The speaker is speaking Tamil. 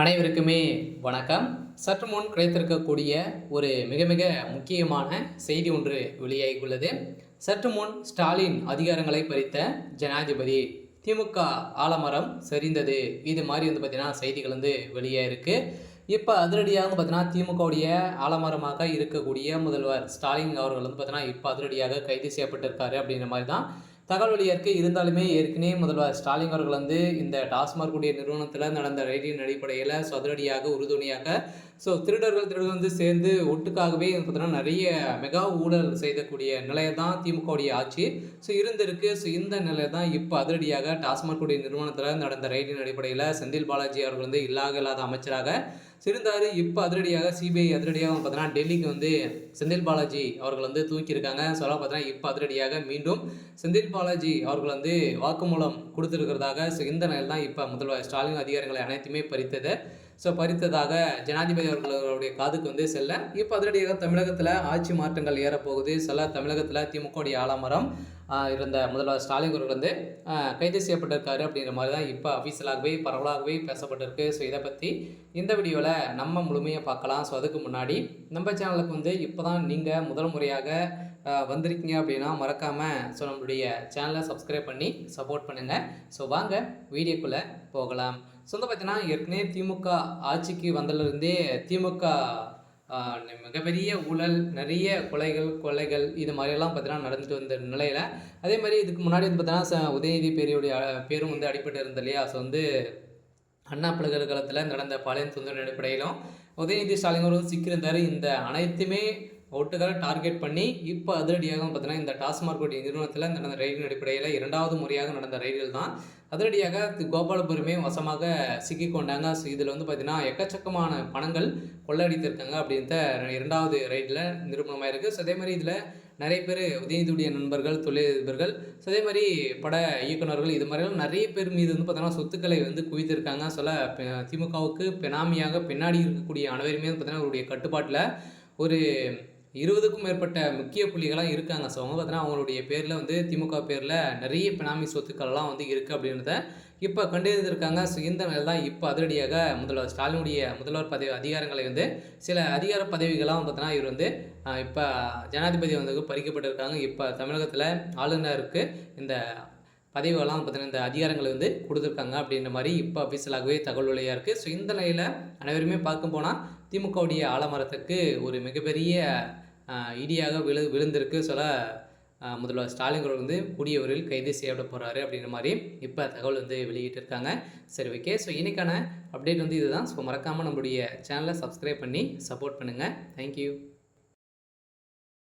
அனைவருக்குமே வணக்கம். சற்று முன் கிடைத்திருக்கக்கூடிய ஒரு மிக மிக முக்கியமான செய்தி ஒன்று வெளியாகியுள்ளது. சற்று முன் ஸ்டாலின் அதிகாரங்களை பறித்த ஜனாதிபதி, திமுக ஆலமரம் சரிந்தது, இது மாதிரி பார்த்தீங்கன்னா செய்திகள் வெளியாயிருக்கு. இப்போ அதிரடியாக பார்த்தீங்கன்னா திமுகவுடைய ஆலமரமாக இருக்கக்கூடிய முதல்வர் ஸ்டாலின் அவர்கள் பார்த்தீங்கன்னா இப்போ அதிரடியாக கைது செய்யப்பட்டிருக்காரு அப்படின்ற மாதிரி தான் தகவல் வெளியாயிருக்கு. இருந்தாலுமே ஏற்கனவே முதல்வர் ஸ்டாலின் அவர்கள் இந்த டாஸ்மாக் உடைய நிறுவனத்தில் நடந்த ரைடின் அடிப்படையில் அதிரடியாக உறுதுணையாக திருடர்கள் சேர்ந்து ஒட்டுக்காகவே பார்த்தீங்கன்னா நிறைய மெகா ஊழல் செய்யக்கூடிய நிலையை தான் திமுகவுடைய ஆட்சி இருந்திருக்கு. இந்த நிலையை தான் இப்போ அதிரடியாக டாஸ்மாக் உடைய நிறுவனத்தில் நடந்த ரைடின் அடிப்படையில் செந்தில் பாலாஜி அவர்கள் இல்லாத அமைச்சராக இருந்தார். இப்போ அதிரடியாக சிபிஐ அதிரடியாக பார்த்தீங்கன்னா டெல்லிக்கு செந்தில் பாலாஜி அவர்கள் தூக்கியிருக்காங்க. சொல்ல பார்த்தீங்கன்னா இப்போ அதிரடியாக மீண்டும் செந்தில் பாலாஜி அவர்கள் வாக்குமூலம் கொடுத்துருக்கிறதாக இந்த நிலையில் தான் இப்போ முதல்வர் ஸ்டாலின் அதிகாரங்களை அனைத்துமே பறித்ததாக ஜனாதிபதி அவர்களுடைய காதுக்கு செல்ல இப்போ அதிரடியாக தமிழகத்தில் ஆட்சி மாற்றங்கள் ஏறப்போகுது. தமிழகத்தில் திமுகவுடைய ஆலமரம் இருந்த முதல்வர் ஸ்டாலின் அவர்கள் கைது செய்யப்பட்டிருக்காரு அப்படிங்கிற மாதிரி தான் இப்போ அஃபீஷியலாகவே பரவலாகவே பேசப்பட்டிருக்கு. இதை பற்றி இந்த வீடியோவில் நம்ம முழுமையாக பார்க்கலாம். அதுக்கு முன்னாடி நம்ம சேனலுக்கு இப்போ தான் நீங்கள் முதல் முறையாக வந்திருக்கீங்க அப்படின்னா மறக்காமல் நம்மளுடைய சேனலை சப்ஸ்கிரைப் பண்ணி சப்போர்ட் பண்ணுங்கள். வாங்க வீடியோக்குள்ளே போகலாம். பார்த்தீங்கன்னா ஏற்கனவே திமுக ஆட்சிக்கு வந்ததுலேருந்தே திமுக மிகப்பெரிய ஊழல், நிறைய கொலைகள் இது மாதிரியெல்லாம் பார்த்தீங்கன்னா நடந்துட்டு வந்த நிலையில், அதே மாதிரி இதுக்கு முன்னாடி பார்த்தீங்கன்னா உதயநிதி பேரும் அடிப்பட்டு இருந்தது இல்லையா. அண்ணா பல்கலைக்கழகத்தில் நடந்த பாலியல் தொந்தரவு அடிப்படையிலும் உதயநிதி ஸ்டாலின் அவர்கள் சிக்கியிருந்தார். இந்த அனைத்துமே ஒட்டுக்காக டார்கெட் பண்ணி இப்போ அதிரடியாக பார்த்தீங்கன்னா இந்த டாஸ்மாக் நிறுவனத்தில் நடந்த ரயிலின் அடிப்படையில் இரண்டாவது முறையாக நடந்த ரயில்கள் தான் அதிரடியாக கோபாலபுரமே வசமாக சிக்கிக்கொண்டாங்க. இதில் பார்த்தீங்கன்னா எக்கச்சக்கமான பணங்கள் கொள்ளடித்திருக்காங்க அப்படின்ற இரண்டாவது ரயிலில் நிரூபணமாக இருக்குது. அதே மாதிரி இதில் நிறைய பேர் உதயநிதியுடைய நண்பர்கள், தொழிலதிபர்கள், அதே மாதிரி பட இயக்குநர்கள், இது மாதிரிலாம் நிறைய பேர் மீது பார்த்தீங்கன்னா சொத்துக்களை குவித்திருக்காங்க. திமுகவுக்கு பெனாமியாக பின்னாடி இருக்கக்கூடிய அனைவருமே பார்த்தீங்கன்னா அவருடைய கட்டுப்பாட்டில் ஒரு 20க்கும் மேற்பட்ட முக்கிய புள்ளிகளாக இருக்காங்க. அவங்க பார்த்தீங்கன்னா அவங்களுடைய பேரில் திமுக பேரில் நிறைய பினாமி சொத்துக்கள்லாம் இருக்குது அப்படின்றத இப்போ கண்டறிந்திருக்காங்க. இந்த நிலையில் தான் இப்போ அதிரடியாக முதல்வர் ஸ்டாலினுடைய முதல்வர் பதவி அதிகாரங்களை சில அதிகார பதவிகளாக பார்த்தீங்கன்னா இவர் இப்போ ஜனாதிபதி பறிக்கப்பட்டிருக்காங்க. இப்போ தமிழகத்தில் ஆளுநருக்கு இந்த பதவிகள்லாம் பார்த்தீங்கன்னா இந்த அதிகாரங்களை கொடுத்துருக்காங்க அப்படின்ற மாதிரி இப்போ அஃபீஷியலாகவே தகவல் வழியாக இருக்குது. இந்த நிலையில் அனைவருமே பார்க்க போனால் திமுகவுடைய ஆலமரத்துக்கு ஒரு மிகப்பெரிய இடியாக விழுந்திருக்கு. முதல்வர் ஸ்டாலின் அவர்கள் கூடிய விரைவில் கைது செய்யப்பட போகிறாரு அப்படின்ற மாதிரி இப்போ தகவல் வெளியிட்டிருக்காங்க. ஓகே. இன்றைக்கான அப்டேட் இதுதான். மறக்காமல் நம்மளுடைய சேனலை சப்ஸ்கிரைப் பண்ணி சப்போர்ட் பண்ணுங்கள். தேங்க்யூ.